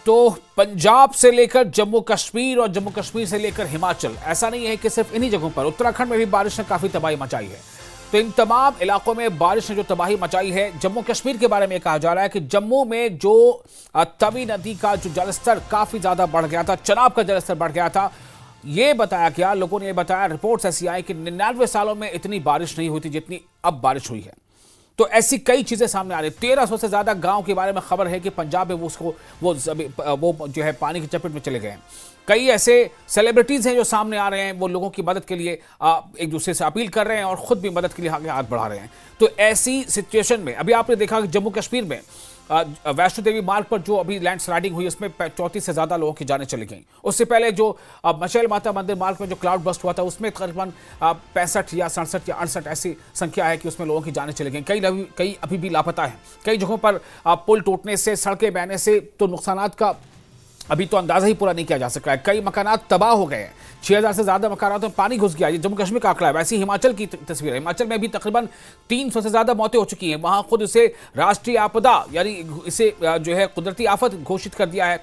तो पंजाब से लेकर जम्मू कश्मीर और जम्मू कश्मीर से लेकर हिमाचल, ऐसा नहीं है कि सिर्फ इन्हीं जगहों पर, उत्तराखंड में भी बारिश ने काफी तबाही मचाई है। तो इन तमाम इलाकों में बारिश ने जो तबाही मचाई है, जम्मू कश्मीर के बारे में कहा जा रहा है कि जम्मू में जो तवी नदी का जो जलस्तर काफी ज्यादा बढ़ गया था, चनाब का जलस्तर बढ़ गया था। ये बताया गया, लोगों ने ये बताया, रिपोर्ट्स ऐसी आई कि 99 सालों में इतनी बारिश नहीं हुई थी जितनी अब बारिश हुई है। तो ऐसी कई चीजें सामने आ रही। 1300 से ज्यादा गांव के बारे में खबर है कि पंजाब में वो जो है पानी की चपेट में चले गए हैं। कई ऐसे सेलिब्रिटीज हैं जो सामने आ रहे हैं, वो लोगों की मदद के लिए एक दूसरे से अपील कर रहे हैं और खुद भी मदद के लिए आगे हाथ बढ़ा रहे हैं। तो ऐसी सिचुएशन में अभी आपने देखा कि जम्मू कश्मीर में वैष्णो देवी मार्ग पर जो अभी लैंडस्लाइडिंग हुई, उसमें 34 से ज्यादा लोगों की जानें चली गई। उससे पहले जो मचैल माता मंदिर मार्ग में जो क्लाउड बस्ट हुआ था, उसमें तकरीबन 65 या 67 या 68 ऐसी संख्या है कि उसमें लोगों की जानें चली गई। कई अभी भी लापता है। कई जगहों पर पुल टूटने से, सड़कें बहने से तो नुकसानात का अभी तो अंदाजा ही पूरा नहीं किया जा सका है। कई मकानात तबाह हो गए हैं। 6000 से ज्यादा मकानात में पानी घुस गया। ये जम्मू कश्मीर का आंकड़ा है। वैसे हिमाचल की तस्वीर है। हिमाचल में भी तकरीबन 300 से ज्यादा मौतें हो चुकी हैं। वहां खुद इसे राष्ट्रीय आपदा, यानी इसे जो है कुदरती आफत घोषित कर दिया है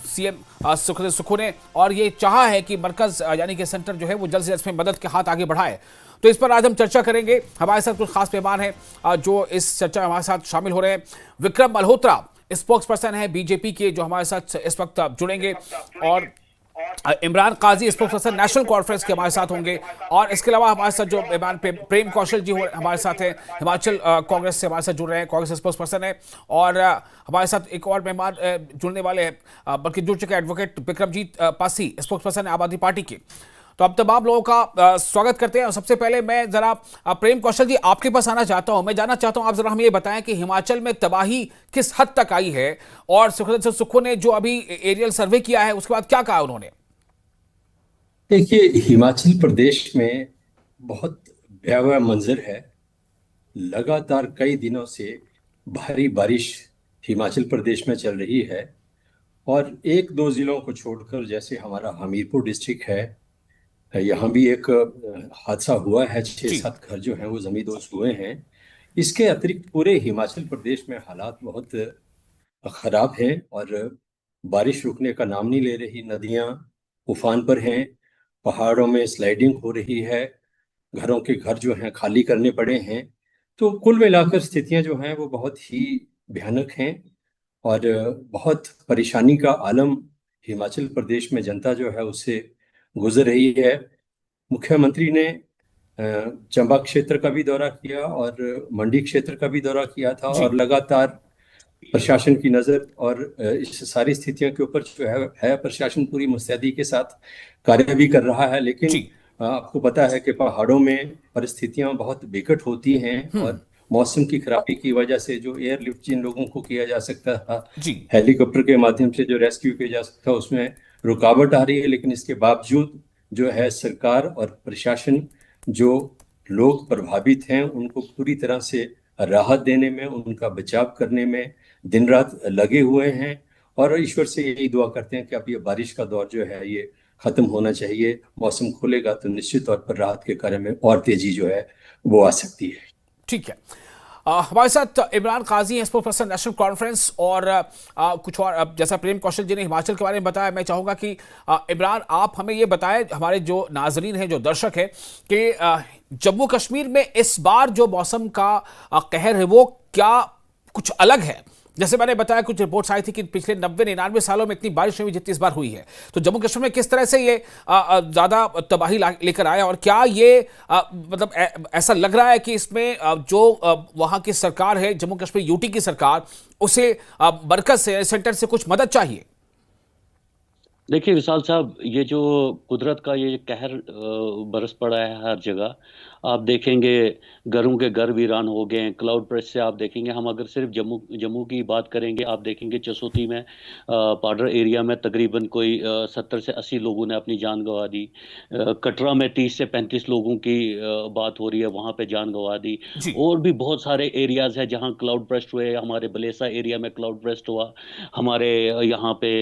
सीएम सुखो ने, और ये चाहा है कि मरकज यानी कि सेंटर जो है वो जल्द से जल्द मदद के हाथ आगे बढ़ाए। तो इस पर आज हम चर्चा करेंगे। हमारे साथ कुछ खास मेहमान हैं जो इस चर्चा में हमारे साथ शामिल हो रहे हैं। विक्रम मल्होत्रा स्पोक्स पर्सन है बीजेपी के, जो हमारे साथ इस वक्त जुड़ेंगे, और इमरान काजी स्पोक्स पर्सन नेशनल कॉन्फ्रेंस के हमारे साथ होंगे। और इसके अलावा हमारे साथ जो मेहमान प्रेम कौशल जी हमारे साथ हैं, हिमाचल कांग्रेस से हमारे साथ जुड़ रहे हैं, कांग्रेस स्पोक्स पर्सन है। और हमारे साथ एक और मेहमान जुड़ने वाले हैं, बल्कि जुड़ चुके advocate Vikramjit Pasi, spokes person है आम आदमी पार्टी के। तो अब तमाम लोगों का स्वागत करते हैं। और सबसे पहले मैं जरा प्रेम कौशल जी आपके पास आना चाहता हूं। मैं जानना चाहता हूं, आप जरा हमें ये बताएं कि हिमाचल में तबाही किस हद तक आई है, और सुखो ने जो अभी एरियल सर्वे किया है उसके बाद क्या कहा उन्होंने। देखिए, हिमाचल प्रदेश में बहुत भयावह मंजर है। लगातार कई दिनों से भारी बारिश हिमाचल प्रदेश में चल रही है, और एक दो जिलों को छोड़कर, जैसे हमारा हमीरपुर डिस्ट्रिक्ट है, यहाँ भी एक हादसा हुआ है। छह जी सात घर जो हैं वो जमींदोज हुए हैं। इसके अतिरिक्त पूरे हिमाचल प्रदेश में हालात बहुत खराब हैं, और बारिश रुकने का नाम नहीं ले रही। नदियां उफान पर हैं, पहाड़ों में स्लाइडिंग हो रही है, घरों के घर जो हैं खाली करने पड़े हैं। तो कुल मिलाकर स्थितियां जो हैं वो बहुत ही भयानक हैं, और बहुत परेशानी का आलम हिमाचल प्रदेश में जनता जो है उससे गुजर रही है। मुख्यमंत्री ने चंबा क्षेत्र का भी दौरा किया और मंडी क्षेत्र का भी दौरा किया था, जी और लगातार प्रशासन की नज़र और इस सारी स्थितियों के ऊपर जो है प्रशासन पूरी मुस्तैदी के साथ कार्य भी कर रहा है। लेकिन जी आपको पता है कि पहाड़ों में परिस्थितियां बहुत विकट होती हैं, और मौसम की खराबी की वजह से जो एयरलिफ्ट जिन लोगों को किया जा सकता था, जी हेलीकॉप्टर के माध्यम से जो रेस्क्यू किया जा सकता था, उसमें रुकावट आ रही है। लेकिन इसके बावजूद जो है सरकार और प्रशासन, जो लोग प्रभावित हैं उनको पूरी तरह से राहत देने में, उनका बचाव करने में दिन रात लगे हुए हैं। और ईश्वर से यही दुआ करते हैं कि अब ये बारिश का दौर जो है ये खत्म होना चाहिए। मौसम खुलेगा तो निश्चित तौर पर राहत के कार्य में और तेजी जो है वो आ सकती है। ठीक है। हमारे साथ इमरान काजी हैं, स्पोक्स पर्सन नेशनल कॉन्फ्रेंस, और कुछ और जैसा प्रेम कौशल जी ने हिमाचल के बारे में बताया, मैं चाहूंगा कि इमरान आप हमें ये बताएं, हमारे जो नाजरीन हैं, जो दर्शक हैं, कि जम्मू कश्मीर में इस बार जो मौसम का कहर है वो क्या कुछ अलग है। जैसे मैंने बताया, कुछ रिपोर्ट्स आई थी कि पिछले 90-99 सालों में इतनी बारिश नहीं हुई जितनी इस बार हुई है। तो जम्मू कश्मीर में किस तरह से ये ज्यादा तबाही लेकर आया, और क्या ये मतलब ऐसा लग रहा है कि इसमें जो वहां की सरकार है, जम्मू कश्मीर यूटी की सरकार, उसे मरकज से, सेंटर से कुछ मदद चाहिए। देखिए विशाल साहब, ये जो कुदरत का ये कहर बरस पड़ा है हर जगह। आप देखेंगे घरों के घर वीरान हो गए हैं। क्लाउड प्रेस से आप देखेंगे, हम अगर सिर्फ जम्मू जम्मू की बात करेंगे, आप देखेंगे चसोती में पाडर एरिया में तकरीबन कोई 70 से 80 लोगों ने अपनी जान गंवा दी। कटरा में 30 से 35 लोगों की बात हो रही है, वहाँ पे जान गंवा दी। जी और भी बहुत सारे एरियाज हैं जहाँ क्लाउड ब्रस्ट हुए। हमारे बलेसा एरिया में क्लाउड ब्रस्ट हुआ। हमारे यहाँ पे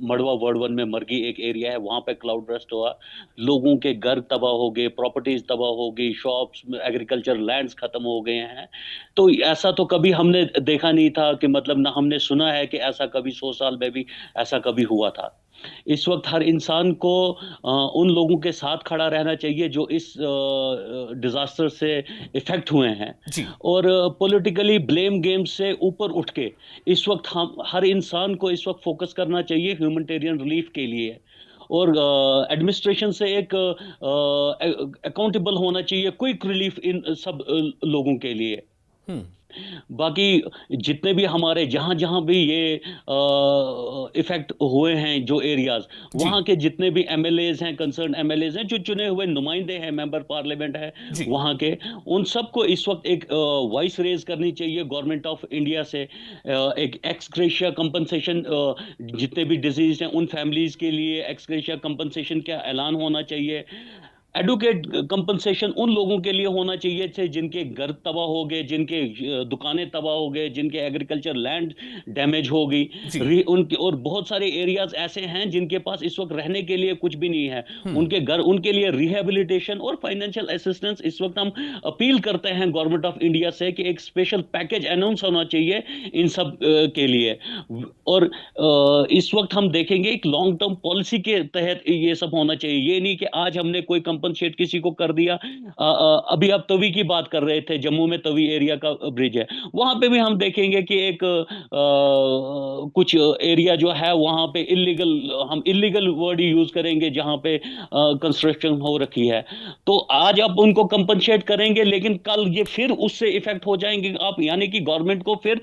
मड़वा वार्ड 1 में मरगी एक एरिया है, वहाँ पे क्लाउड ब्रस्ट हुआ। लोगों के घर तबाह हो गए, प्रॉपर्टीज तबाह हो गई, गई, शॉप्स, एग्रीकल्चर लैंड्स खत्म हो गए हैं। तो ऐसा तो कभी हमने देखा नहीं था कि मतलब ना हमने सुना है कि ऐसा कभी 100 साल में भी ऐसा कभी हुआ था। इस वक्त हर इंसान को उन लोगों के साथ खड़ा रहना चाहिए जो इस डिजास्टर से इफेक्ट हुए हैं, जी और पॉलिटिकली ब्लेम गेम से ऊपर उठ के इस वक्त हम हर इंसान को इस वक्त फोकस करना चाहिए ह्यूमैनिटेरियन रिलीफ के लिए, और एडमिनिस्ट्रेशन से एक अकाउंटेबल होना चाहिए क्विक रिलीफ इन सब लोगों के लिए। हम्म बाकी जितने भी हमारे जहां जहां भी ये इफेक्ट हुए हैं जो एरियाज, जी वहां के जितने भी एमएलएज हैं, कंसर्न एमएलएज हैं, जो चुने हुए नुमाइंदे हैं, मेंबर पार्लियामेंट है जी वहां के, उन सबको इस वक्त एक वॉइस रेज करनी चाहिए गवर्नमेंट ऑफ इंडिया से। एक एक्स ग्रेशिया कंपनसेशन, जितने भी डिजीज हैं उन फैमिलीज के लिए एक्स ग्रेशिया कंपनसेशन का ऐलान होना चाहिए। एडुकेट कंपनसेशन उन लोगों के लिए होना चाहिए थे जिनके घर तबाह हो गए, जिनके दुकानें तबाह हो गए, जिनके एग्रीकल्चर लैंड डैमेज हो गई, जी उनके, और बहुत सारे एरियाज ऐसे हैं जिनके पास इस वक्त रहने के लिए कुछ भी नहीं है। उनके घर, उनके लिए रिहेबिलिटेशन और फाइनेंशियल असिस्टेंस इस वक्त हम अपील करते हैं गवर्नमेंट ऑफ इंडिया से कि एक स्पेशल पैकेज अनाउंस होना चाहिए इन सब के लिए। और इस वक्त हम देखेंगे एक लॉन्ग टर्म पॉलिसी के तहत ये सब होना चाहिए। ये नहीं कि आज हमने कोई कंपनसेट किसी को कर दिया। अभी आप तवी की बात कर रहे थे, जम्मू में तवी एरिया का ब्रिज है, वहां पे भी हम देखेंगे कि एक कुछ एरिया जो है वहां पे इलीगल, हम इलीगल वर्ड यूज करेंगे, जहां पे कंस्ट्रक्शन हो रखी है। तो आज आप उनको कंपनसेट करेंगे, लेकिन कल ये फिर उससे इफेक्ट हो जाएंगे आप, यानी कि गवर्नमेंट को फिर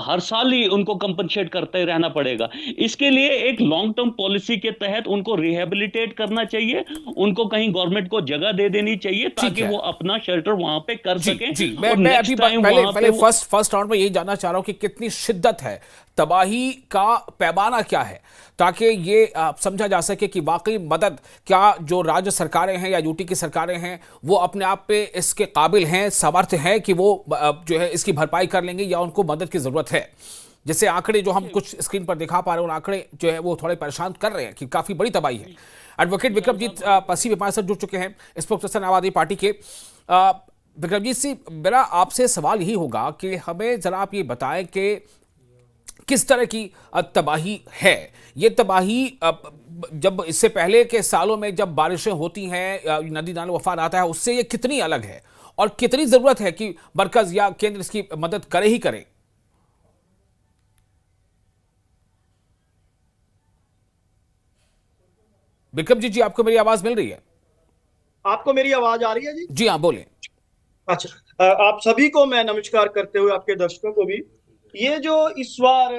हर साल ही उनको कंपनसेट करते रहना पड़ेगा। इसके लिए एक लॉन्ग टर्म पॉलिसी के तहत उनको रिहेबिलिटेट करना चाहिए, उनको कहीं गवर्नमेंट को जगह दे देनी चाहिए ताकि वो अपना शेल्टर वहां पे कर सकें। जी मैं अभी पहले फर्स्ट राउंड में यही जानना चाह रहा हूं कि कितनी शिद्दत है, तबाही का पैमाना क्या है, ताकि ये समझा जा सके कि वाकई मदद, क्या जो राज्य सरकारें हैं या यूटी की सरकारें हैं वो अपने आप पे इसके काबिल हैं, समर्थ हैं कि वो जो है इसकी भरपाई कर लेंगे, या उनको मदद की जरूरत है। जैसे आंकड़े जो हम कुछ स्क्रीन पर दिखा पा रहे हैं, उन आंकड़े जो है वो थोड़े परेशान कर रहे हैं कि काफी बड़ी तबाही है। एडवोकेट विक्रमजीत पसी हमारे साथ जुड़ चुके हैं, स्पोक्सपर्सन आम आदमी पार्टी के। विक्रमजीत जी, मेरा आपसे सवाल यही होगा कि हमें जरा आप ये बताएं कि किस तरह की तबाही है ये तबाही। जब इससे पहले के सालों में जब बारिशें होती हैं, नदी नाले उफान आता है, उससे ये कितनी अलग है और कितनी जरूरत है कि मरकज या केंद्र इसकी मदद करे ही करे? विक्रमजीत जी, आपको मेरी आवाज मिल रही है? आपको मेरी आवाज आ रही है जी? जी हाँ, बोलें। अच्छा, आप सभी को मैं नमस्कार करते हुए आपके दर्शकों को भी, ये जो इस बार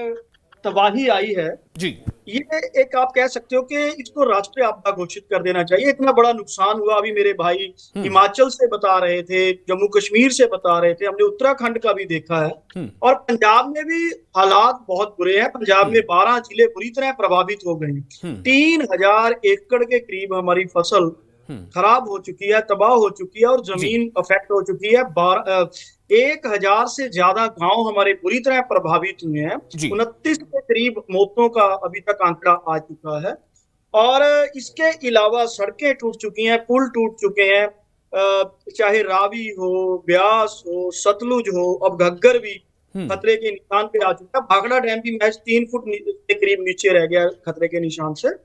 तबाही आई है जी, ये एक आप कह सकते हो कि इसको राष्ट्रीय आपदा घोषित कर देना चाहिए। इतना बड़ा नुकसान हुआ। अभी मेरे भाई हिमाचल से बता रहे थे, जम्मू कश्मीर से बता रहे थे, हमने उत्तराखंड का भी देखा है, और पंजाब में भी हालात बहुत बुरे हैं। पंजाब में 12 जिले बुरी तरह प्रभावित हो गए हैं। 3000 एकड़ के करीब हमारी फसल खराब हो चुकी है, तबाह हो चुकी है, और जमीन अफेक्ट हो चुकी है। 1000 से ज्यादा गांव हमारे बुरी तरह प्रभावित हुए हैं। 29 के करीब मौतों का अभी तक आंकड़ा आ चुका है, और इसके अलावा सड़कें टूट चुकी हैं, पुल टूट चुके हैं, चाहे रावी हो, ब्यास हो, सतलुज हो, अब घग्गर भी खतरे के निशान पे आ चुका है। भाखड़ा डैम भी महज 3 फुट के करीब नीचे रह गया खतरे के निशान से,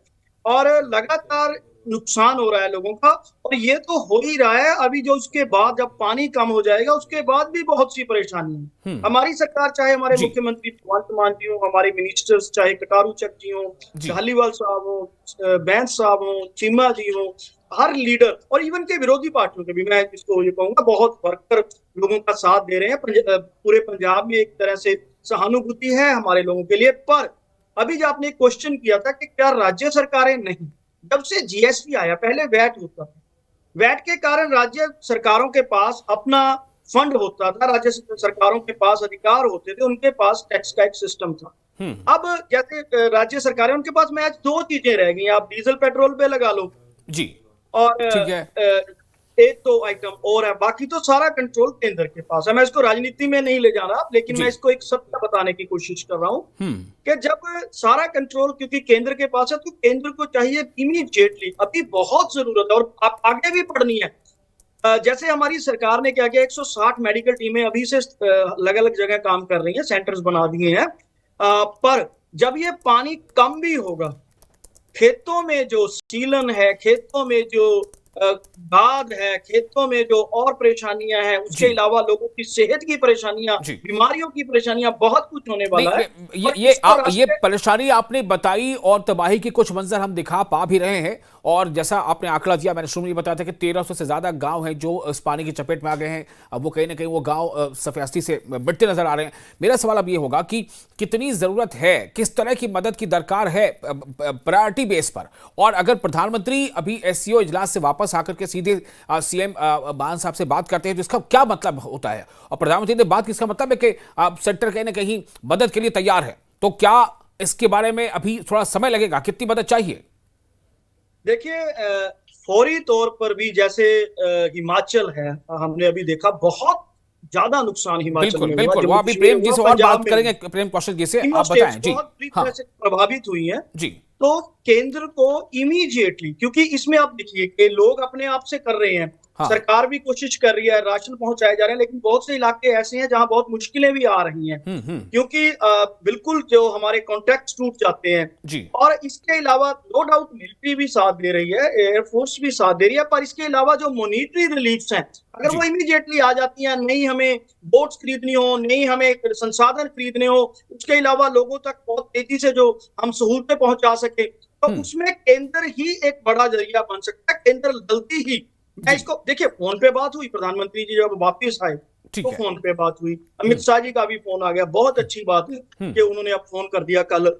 और लगातार नुकसान हो रहा है लोगों का। और ये तो हो ही रहा है, अभी जो उसके बाद जब पानी कम हो जाएगा उसके बाद भी बहुत सी परेशानी है। हमारी सरकार, चाहे हमारे मुख्यमंत्री भगवंत मान जी हो, हमारे मिनिस्टर्स, चाहे कटारू चक जी हो, धालीवाल साहब हो, बैंस साहब हो, चीमा जी हो, हर लीडर और इवन के विरोधी पार्टियों के भी, मैं इसको ये कहूंगा, बहुत भरकर लोगों का साथ दे रहे हैं। पूरे पंजाब में एक तरह से सहानुभूति है हमारे लोगों के लिए। पर अभी जो आपने क्वेश्चन किया था कि क्या राज्य सरकारें, नहीं, जब से जीएसटी आया, पहले वैट होता था, वैट के कारण राज्य सरकारों के पास अपना फंड होता था, राज्य सरकारों के पास अधिकार होते थे, उनके पास टैक्स का एक सिस्टम था। अब जैसे राज्य सरकारें, उनके पास में आज 2 चीजें रह गई, आप डीजल पेट्रोल पे लगा लो जी, और एक तो आइटम और है, बाकी तो सारा कंट्रोल केंद्र के पास है। मैं इसको राजनीति में नहीं ले जा रहा, लेकिन मैं इसको एक सत्य बताने की कोशिश कर रहा हूं कि जब सारा कंट्रोल क्योंकि केंद्र के पास है, तो केंद्र को चाहिए इमीडिएटली, अभी बहुत जरूरत है और आप आगे भी पढ़नी है, जैसे हमारी सरकार ने क्या किया, 160 मेडिकल टीमें अभी से अलग अलग जगह काम कर रही हैं, सेंटर्स बना दिए हैं। पर जब ये पानी कम भी होगा, खेतों में जो सीलन है, खेतों में जो खाद है, खेतों में जो और परेशानियां हैं, उसके अलावा लोगों की सेहत की परेशानियां, बीमारियों की परेशानियां, बहुत कुछ होने वाला है। ये परेशानी आपने बताई और तबाही के कुछ मंजर हम दिखा पा भी रहे हैं। और जैसा आपने आंकड़ा दिया, मैंने शुरू में बताया था कि 1300 से ज्यादा गांव हैं जो इस पानी की चपेट में आ गए हैं। अब वो कहीं ना कहीं वो गांव सफेदी से मिटते नजर आ रहे हैं। मेरा सवाल अब ये होगा कि कितनी जरूरत है, किस तरह की मदद की दरकार है प्रायोरिटी बेस पर। और अगर प्रधानमंत्री अभी एससीओ इजलास से वापस आकर के सीधे सीएम मान साहब से बात करते हैं तो इसका क्या मतलब होता है? और प्रधानमंत्री ने बात की, इसका मतलब है कि सेक्टर कहीं ना कहीं मदद के लिए तैयार है। तो क्या इसके बारे में अभी थोड़ा समय लगेगा? कितनी मदद चाहिए? देखिए, फौरी तौर पर भी जैसे हिमाचल है, हमने अभी देखा बहुत ज्यादा नुकसान हिमाचल में बिल्कुल, वो अभी प्रेम जी से और बात करेंगे, प्रेम कौशल जी से। आप बताएं जी। बहुत बुरी तरह से प्रभावित हुई हैं जी। तो केंद्र को इमीडिएटली, क्योंकि इसमें आप देखिए कि लोग अपने आप से कर रहे हैं, सरकार भी कोशिश कर रही है, राशन पहुंचाए जा रहे हैं, लेकिन बहुत से इलाके ऐसे हैं जहां बहुत मुश्किलें भी आ रही हैं, क्योंकि बिल्कुल जो हमारे कॉन्ट्रैक्ट टूट जाते हैं जी। और इसके अलावा नो डाउट मिलिट्री भी साथ दे रही है, एयरफोर्स भी साथ दे रही है, पर इसके अलावा जो मॉनिटरी रिलीफ्स हैं, अगर वो इमीडिएटली आ जाती हैं, नहीं हमें बोट्स खरीदनी हो, नहीं हमें संसाधन खरीदने हो, उसके अलावा लोगों तक बहुत तेजी से जो हम सहूलतें पहुंचा सके, तो उसमें केंद्र ही एक बड़ा जरिया बन सकता है। केंद्र गलती ही, मैं इसको देखिए, फोन पे बात हुई, प्रधानमंत्री जी जब वापिस आए तो फोन पे बात हुई, अमित शाह जी का भी फोन आ गया, बहुत अच्छी बात है कि उन्होंने अब फोन कर दिया कल।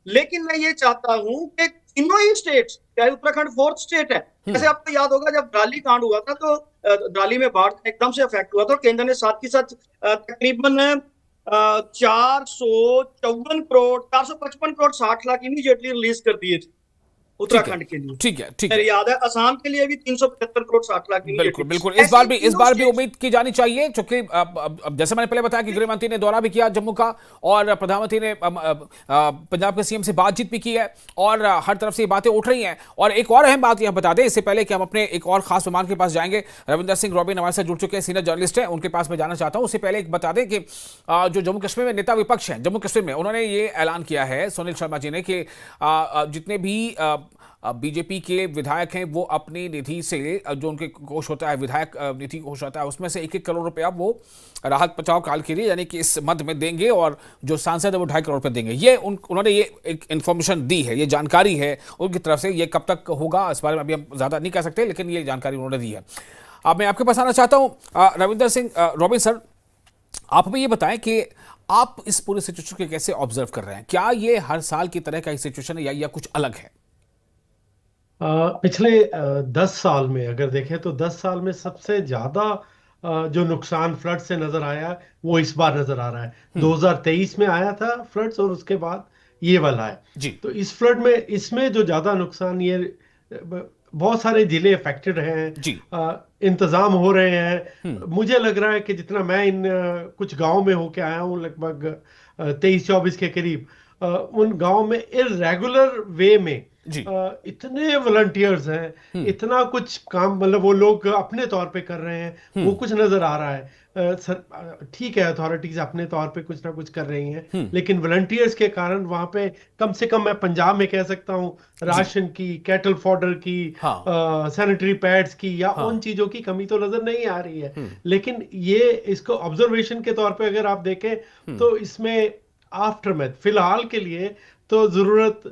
लेकिन मैं ये चाहता हूं कि तीनों ही स्टेट्स, चाहे उत्तराखंड 4th स्टेट है, जैसे आपको याद होगा जब ड्राली कांड हुआ था तो ड्राली में बाढ़ एकदम से इफेक्ट हुआ था, केंद्र ने साथ के साथ तकरीबन 454 करोड़ 455 करोड़ 60 लाख इमीडिएटली रिलीज कर दिए थे उत्तराखंड के लिए। ठीक है। याद है असम के लिए भी 375 करोड़ 60 लाख। बिल्कुल इस बार भी उम्मीद की जानी चाहिए, क्योंकि जैसे मैंने पहले बताया कि गृह मंत्री ने दौरा भी किया जम्मू का और प्रधानमंत्री ने पंजाब के सीएम से बातचीत भी की है और हर तरफ से ये बातें उठ रही हैं। और एक और अहम बात यह बता दें इससे पहले कि हम अपने एक और खास मेहमान के पास जाएंगे, रविंदर सिंह रॉबिन हमारे साथ जुड़ चुके हैं, सीनियर जर्नलिस्ट हैं, उनके पास मैं जाना चाहता हूं। उससे पहले एक बता दें कि जो जम्मू कश्मीर में नेता विपक्ष हैं जम्मू कश्मीर में, उन्होंने ये ऐलान किया है सुनील शर्मा जी ने कि जितने भी बीजेपी के विधायक हैं वो अपनी निधि से, जो उनके कोष होता है, विधायक निधि कोष होता है, उसमें से 1-1 करोड़ रुपया वो राहत बचाव काल के लिए यानी कि इस मद में देंगे और जो सांसद है वो 2.5 करोड़ रुपये देंगे। ये उन्होंने ये एक इन्फॉर्मेशन दी है, ये जानकारी है उनकी तरफ से। ये कब तक होगा इस बारे में अभी हम ज़्यादा नहीं कह सकते, लेकिन ये जानकारी उन्होंने दी है। अब मैं आपके पास आना चाहता हूँ रविंदर सिंह रॉबिन सर, आप हमें ये बताएं कि आप इस पूरे सिचुएशन को कैसे ऑब्जर्व कर रहे हैं? क्या ये हर साल की तरह का ही सिचुएशन है या कुछ अलग है? पिछले 10 साल में अगर देखें तो 10 साल में सबसे ज्यादा जो नुकसान फ्लड से नजर आया वो इस बार नजर आ रहा है। 2023 में आया था फ्लड्स और उसके बाद ये वाला है जी। तो इस फ्लड में इसमें जो ज्यादा नुकसान, ये बहुत सारे जिले अफेक्टेड हैं, इंतजाम हो रहे हैं। मुझे लग रहा है कि जितना मैं इन कुछ गांव में होके आया हूँ, लगभग 23-24 के करीब, उन गांव में इरेगुलर वे में इतने वॉलंटियर्स हैं, इतना कुछ काम, मतलब वो लोग अपने तौर पे कर रहे हैं, वो कुछ नजर आ रहा है। ठीक है, अथॉरिटीज अपने तौर पे कुछ ना कुछ कर रही हैं, लेकिन वॉलंटियर्स के कारण वहां पे कम से कम मैं पंजाब में कह सकता हूँ राशन की, कैटल फॉडर की, सैनिटरी पैड्स की या उन चीजों की कमी तो नजर नहीं आ रही है। लेकिन ये इसको ऑब्जर्वेशन के तौर पे अगर आप देखें तो इसमें आफ्टरमैथ फिलहाल के लिए तो जरूरत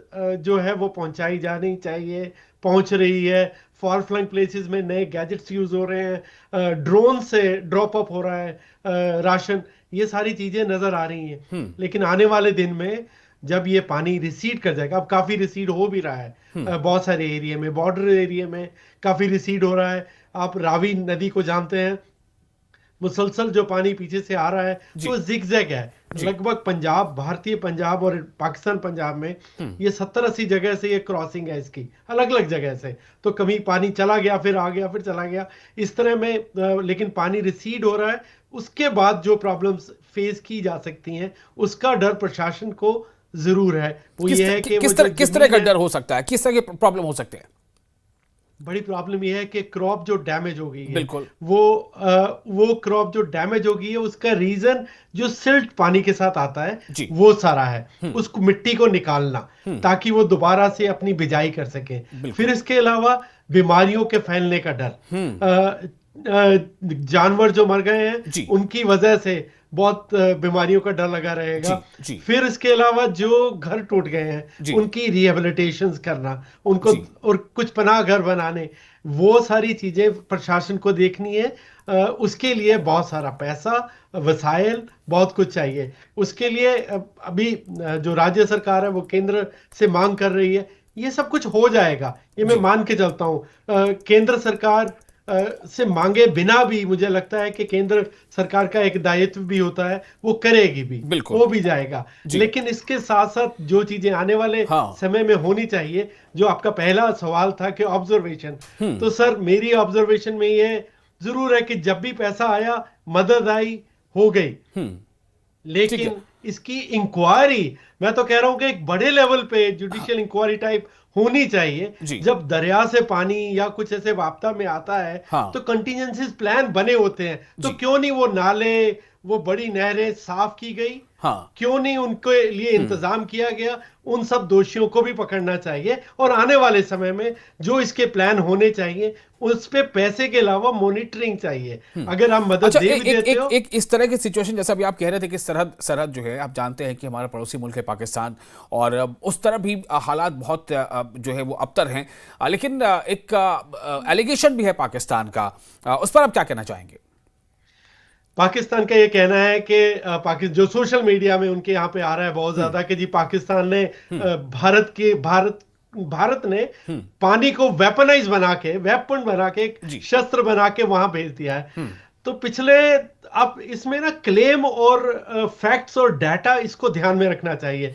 जो है वो पहुंचाई जानी चाहिए, पहुंच रही है। फॉर फ्लंग प्लेसेस में नए गैजेट्स यूज हो रहे हैं, ड्रोन से ड्रॉप अप हो रहा है राशन, ये सारी चीजें नजर आ रही हैं। लेकिन आने वाले दिन में जब ये पानी रिसीड कर जाएगा, अब काफी रिसीड हो भी रहा है, बहुत सारे एरिया में, बॉर्डर एरिया में काफी रिसीड हो रहा है। आप रावी नदी को जानते हैं, मुसलसल जो पानी पीछे से आ रहा है तो जिगजैग है। लगभग पंजाब, भारतीय पंजाब और पाकिस्तान पंजाब में ये 70-80 जगह से ये क्रॉसिंग है इसकी, अलग अलग जगह से। तो कभी पानी चला गया, फिर आ गया, फिर चला गया, इस तरह में। लेकिन पानी रिसीड हो रहा है, उसके बाद जो प्रॉब्लम्स फेस की जा सकती हैं उसका डर प्रशासन को जरूर है। वो ये है कि किस तरह का डर हो सकता है, किस तरह के प्रॉब्लम हो सकते हैं? बड़ी प्रॉब्लम ये है कि क्रॉप जो डैमेज हो गई है, बिल्कुल वो क्रॉप जो डैमेज हो गई है उसका रीजन जो सिल्ट पानी के साथ आता है जी। वो सारा है। उसको मिट्टी को निकालना ताकि वो दोबारा से अपनी बिजाई कर सके। फिर इसके अलावा बीमारियों के फैलने का डर, जानवर जो मर गए हैं उनकी वजह से बहुत बीमारियों का डर लगा रहेगा। जी। फिर इसके अलावा जो घर टूट गए हैं उनकी रिहेबिलिटेशन करना, उनको और कुछ पनाह घर बनाने, वो सारी चीजें प्रशासन को देखनी है। उसके लिए बहुत सारा पैसा, वसाइल, बहुत कुछ चाहिए। उसके लिए अभी जो राज्य सरकार है वो केंद्र से मांग कर रही है, ये सब कुछ हो जाएगा, ये मैं मान के चलता हूँ। केंद्र सरकार से मांगे बिना भी मुझे लगता है कि केंद्र सरकार का एक दायित्व भी होता है, वो करेगी भी, हो भी जाएगा। लेकिन इसके साथ साथ जो चीजें आने वाले समय में होनी चाहिए, जो आपका पहला सवाल था कि ऑब्जर्वेशन, तो सर मेरी ऑब्जर्वेशन में ये जरूर है कि जब भी पैसा आया मदद आई, हो गई, लेकिन इसकी इंक्वायरी मैं तो कह रहा हूं कि एक बड़े लेवल पे जुडिशियल इंक्वायरी टाइप होनी चाहिए। जब दरिया से पानी या कुछ ऐसे आपदा में आता है तो कंटिजेंसी प्लान बने होते हैं, तो क्यों नहीं वो नाले, वो बड़ी नहरें साफ की गई, क्यों नहीं उनके लिए इंतजाम किया गया? उन सब दोषियों को भी पकड़ना चाहिए और आने वाले समय में जो इसके प्लान होने चाहिए उस पे पैसे के अलावा मॉनिटरिंग चाहिए। अगर आप मदद दे भी देते हो। एक इस तरह की सिचुएशन जैसा अभी आप कह रहे थे कि सरहद जो है, आप जानते हैं कि हमारा पड़ोसी मुल्क है पाकिस्तान, और उस तरफ भी हालात बहुत जो है वो अबतर हैं, लेकिन एक एलिगेशन भी है पाकिस्तान का, उस पर आप क्या कहना चाहेंगे? पाकिस्तान का ये कहना है कि जो सोशल मीडिया में उनके यहाँ पे आ रहा है बहुत ज्यादा कि जी पाकिस्तान ने भारत ने पानी को वेपनाइज बना के, वेपन बना के, एक शस्त्र बना के वहां भेज दिया है। तो पिछले, अब इसमें ना क्लेम और फैक्ट्स और डाटा, इसको ध्यान में रखना चाहिए।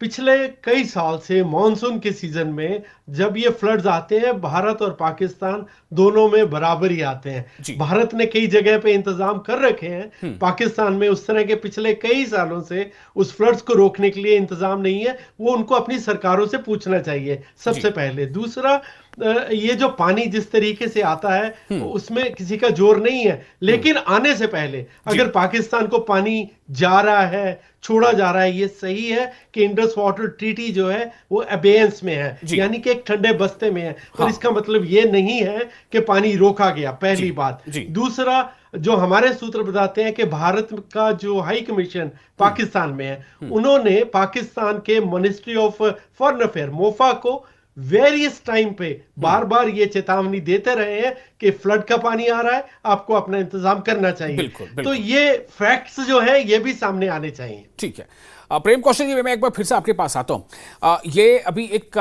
पिछले कई साल से मॉनसून के सीजन में जब ये फ्लड्स आते हैं, भारत और पाकिस्तान दोनों में बराबर ही आते हैं। भारत ने कई जगह पे इंतजाम कर रखे हैं, पाकिस्तान में उस तरह के पिछले कई सालों से उस फ्लड्स को रोकने के लिए इंतजाम नहीं है। वो उनको अपनी सरकारों से पूछना चाहिए सबसे पहले। दूसरा, ये जो पानी जिस तरीके से आता है उसमें किसी का जोर नहीं है, लेकिन आने से पहले अगर पाकिस्तान को पानी जा रहा है, छोड़ा जा रहा है, ये सही है कि इंडस वाटर ट्रीटी जो है वो अबेयंस में है, यानी कि एक ठंडे बस्ते में है, और इसका मतलब ये नहीं है कि पानी रोका गया, पहली बात। दूसरा, जो हमारे सूत्र बताते हैं कि भारत का जो हाई कमीशन पाकिस्तान में है, उन्होंने पाकिस्तान के ministry of foreign affair MOFA को वेरियस टाइम पे बार बार ये चेतावनी देते रहे हैं कि फ्लड का पानी आ रहा है, आपको अपना इंतजाम करना चाहिए। बिल्कुल। तो ये फैक्ट्स जो है ये भी सामने आने चाहिए। ठीक है, प्रेम कौशल जी, मैं एक बार फिर से आपके पास आता हूँ। ये अभी एक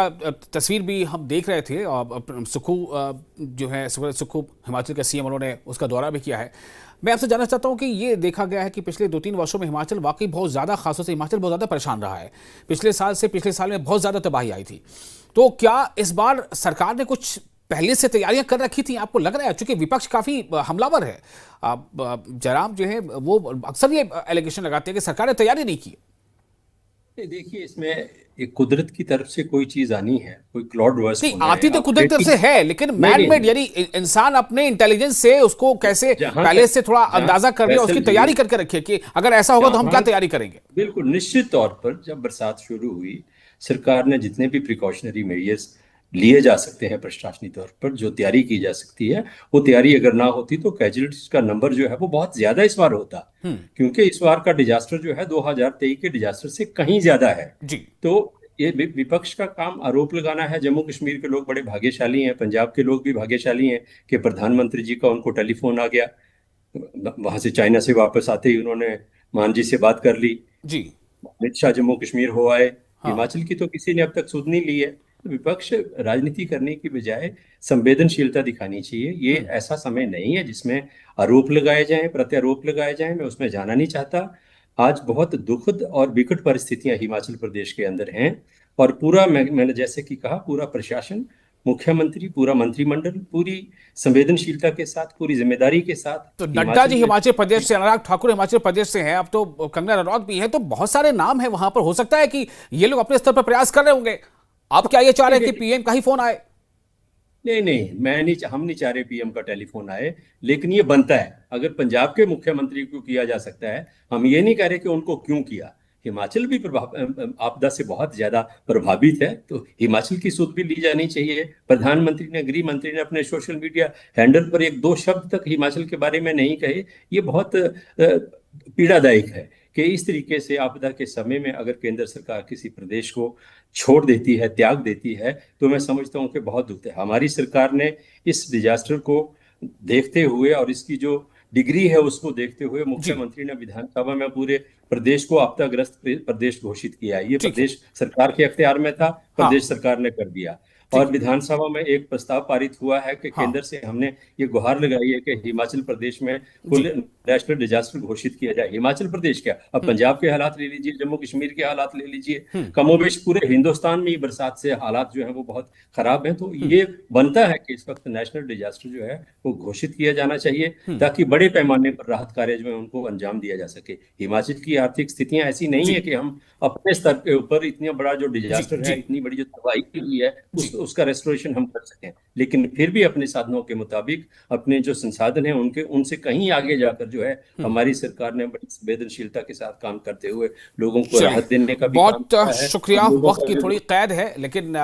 तस्वीर भी हम देख रहे थे, सुक्खू जो है, सुक्खू हिमाचल के सीएम, उन्होंने उसका दौरा भी किया है। मैं आपसे जानना चाहता हूं कि ये देखा गया है कि पिछले 2-3 वर्षों में हिमाचल वाकई बहुत ज़्यादा, खासतौर से हिमाचल बहुत ज़्यादा परेशान रहा है। पिछले साल में बहुत ज़्यादा तबाही आई थी। तो क्या इस बार सरकार ने कुछ पहले से तैयारियां कर रखी थी? आपको लग रहा है, चूंकि विपक्ष काफ़ी हमलावर है, जयराम जो है वो अक्सर ये एलिगेशन लगाते हैं कि सरकार ने तैयारी नहीं की। देखिए, इसमें एक कुदरत की तरफ से कोई चीज आनी है, कोई क्लाउड बर्स्ट आती तो कुदरत तरफ से है, लेकिन मैन मेड, यानी इंसान अपने इंटेलिजेंस से उसको कैसे पहले से थोड़ा अंदाजा कर लिया, उसकी तैयारी करके रखे कि अगर ऐसा होगा तो हम क्या तैयारी करेंगे। बिल्कुल, निश्चित तौर पर जब बरसात शुरू हुई, सरकार ने जितने भी प्रिकॉशनरी मेजर्स लिए जा सकते हैं प्रशासनिक तौर पर, जो तैयारी की जा सकती है, वो तैयारी अगर ना होती तो कैजुअलिटीज का नंबर जो है वो बहुत ज्यादा इस बार होता, क्योंकि इस बार का डिजास्टर जो है 2023 के डिजास्टर से कहीं ज्यादा है। तो ये विपक्ष का काम आरोप लगाना है। जम्मू कश्मीर के लोग बड़े भाग्यशाली हैं, पंजाब के लोग भी भाग्यशाली हैं कि प्रधानमंत्री जी का उनको टेलीफोन आ गया, वहां से चाइना से वापस आते ही उन्होंने मान जी से बात कर ली। अमित शाह जम्मू कश्मीर हो आए। हिमाचल की तो किसी ने अब तक सुध नहीं ली है। विपक्ष राजनीति करने की बजाय संवेदनशीलता दिखानी चाहिए। ये ऐसा समय नहीं है जिसमें आरोप लगाए जाएं, प्रत्यारोप लगाए जाएं। मैं उसमें जाना नहीं चाहता। आज बहुत दुखद और विकट परिस्थितियां हिमाचल प्रदेश के अंदर हैं, और पूरा मैंने जैसे कि कहा, पूरा प्रशासन, मुख्यमंत्री, पूरा मंत्रिमंडल पूरी संवेदनशीलता के साथ, पूरी जिम्मेदारी के साथ। तो नड्डा जी हिमाचल प्रदेश से, अनुराग ठाकुर हिमाचल प्रदेश से हैं, अब तो कंगना रनौत भी है, तो बहुत सारे नाम हैं वहां पर। हो सकता है कि ये लोग अपने स्तर पर प्रयास कर रहे होंगे। आप क्या ये चाह रहे हैं कि पीएम का ही फोन आए? नहीं नहीं, हम नहीं चाह रहे पीएम का टेलीफोन आए, लेकिन ये बनता है। अगर पंजाब के मुख्यमंत्री को किया जा सकता है, हम ये नहीं कह रहे कि उनको क्यों किया। हिमाचल भी आपदा से बहुत ज्यादा प्रभावित है, तो हिमाचल की सुध भी ली जानी चाहिए। प्रधानमंत्री ने, गृह मंत्री ने अपने सोशल मीडिया हैंडल पर एक दो शब्द तक हिमाचल के बारे में नहीं कहे। ये बहुत पीड़ादायक है कि इस तरीके से आपदा के समय में अगर केंद्र सरकार किसी प्रदेश को छोड़ देती है, त्याग देती है, तो मैं समझता हूं कि बहुत दुख है। हमारी सरकार ने इस डिजास्टर को देखते हुए और इसकी जो डिग्री है उसको देखते हुए मुख्यमंत्री ने विधानसभा में पूरे प्रदेश को आपदाग्रस्त प्रदेश घोषित किया है। ये प्रदेश सरकार के अख्तियार में था, प्रदेश सरकार ने कर दिया। और विधानसभा में एक प्रस्ताव पारित हुआ है कि केंद्र से हमने ये गुहार लगाई है कि हिमाचल प्रदेश में कुल नेशनल डिजास्टर घोषित किया जाए। हिमाचल प्रदेश क्या, अब पंजाब के हालात ले लीजिए, जम्मू कश्मीर के हालात ले लीजिए, कमोबेश पूरे हिंदुस्तान में बरसात से हालात जो है वो बहुत खराब हैं। तो ये बनता है कि इस वक्त नेशनल डिजास्टर जो है वो घोषित किया जाना चाहिए, ताकि बड़े पैमाने पर राहत कार्य जो है उनको अंजाम दिया जा सके। हिमाचल की आर्थिक स्थितियां ऐसी नहीं है कि हम अपने स्तर के ऊपर इतना बड़ा जो डिजास्टर है, इतनी बड़ी जो तबाही हुई है, उसका रेस्टोरेशन हम कर सकें, लेकिन फिर भी अपने साधनों के मुताबिक अपने जो संसाधन हैं उनसे कहीं आगे जाकर जो है हमारी सरकार ने बड़ी संवेदनशीलता के साथ काम करते हुए लोगों को राहत देने का भी काम किया है। बहुत शुक्रिया। वक्त की थोड़ी कैद है, लेकिन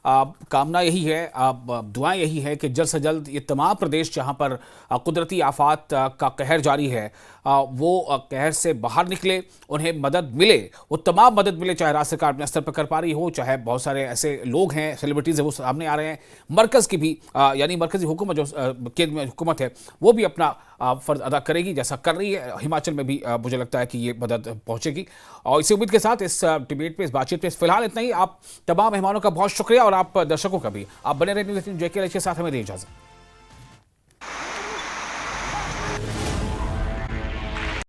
कामना यही है, दुआएं यही है कि जल्द से जल्द ये तमाम प्रदेश जहां पर कुदरती आफात का कहर जारी है, वो कहर से बाहर निकले, उन्हें मदद मिले, वो तमाम मदद मिले, चाहे राज्य सरकार अपने स्तर पर कर पा रही हो, चाहे बहुत सारे ऐसे लोग हैं, सेलिब्रिटीज़ है, वो सामने आ रहे हैं। मरकज़ की भी यानी मरकज़ी हुकूमत जो केंद्र में हुकूमत है वो भी अपना फ़र्ज अदा करेगी, जैसा कर रही है। हिमाचल में भी मुझे लगता है कि ये मदद पहुँचेगी। और इसी उम्मीद के साथ इस डिबेट पे, इस बातचीत पे फिलहाल इतना ही। आप तमाम मेहमानों का बहुत शुक्रिया और आप दर्शकों का भी। आप बने रहे न्यूज़ 18 JK के साथ, हमें दें इजाज़त।